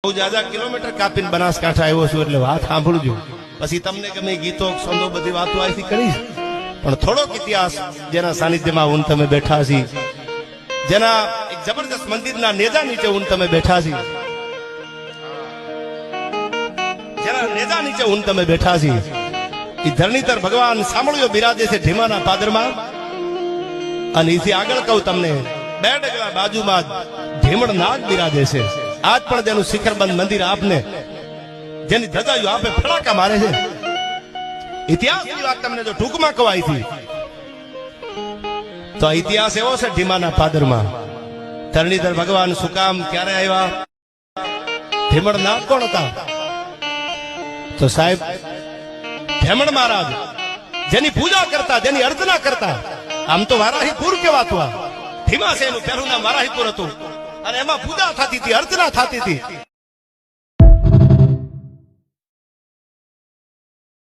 બહુ જાજા કિલોમીટર કાપીને બનાસકાંઠા આવ્યો છું એટલે વાત સાંભળજો. પછી તમને ગમે ગીતો છંદો બધી વાતો અહીંથી કરીશ, પણ થોડોક ઇતિહાસ જેના સાનિધ્યમાં હું તમે બેઠા છી, જેના એક જબરદસ્ત મંદિરના નેજા નીચે હું તમે બેઠા છી, જેના નેજા નીચે હું તમે બેઠા છી, એ ધરણીધર ભગવાન સાંભળ્યો બિરાજે છે ઢીમાના પાદરમાં. અને એથી આગળ કહું તમને, બે ડગલા બાજુમાં ઢીમણનાથ બિરાજે છે. આજ પણ તેનું શિખરબંધ મંદિર આપને જેની ધજાયું આપે ફડાકા મારે છે. ઇતિહાસની વાત તમને જો ટૂંકમાં કવાઈ હતી તો ઇતિહાસ એવો છે ઢીમાના પાદરમાં ધરણીધર ભગવાન શું કામ ક્યારે આવ્યા? ઢીમણનાથ કોણ હતા? તો સાહેબ ઢેમણ મહારાજ જેની પૂજા કરતા, જેની અર્ચના કરતા. આમ તો વારાહીપુર કેવાતું, ઢીમા છે એનું પહેલું નામ વારાહીપુર હતું, અને એમાં પૂજા થતી હતી, અર્ચના થતી હતી.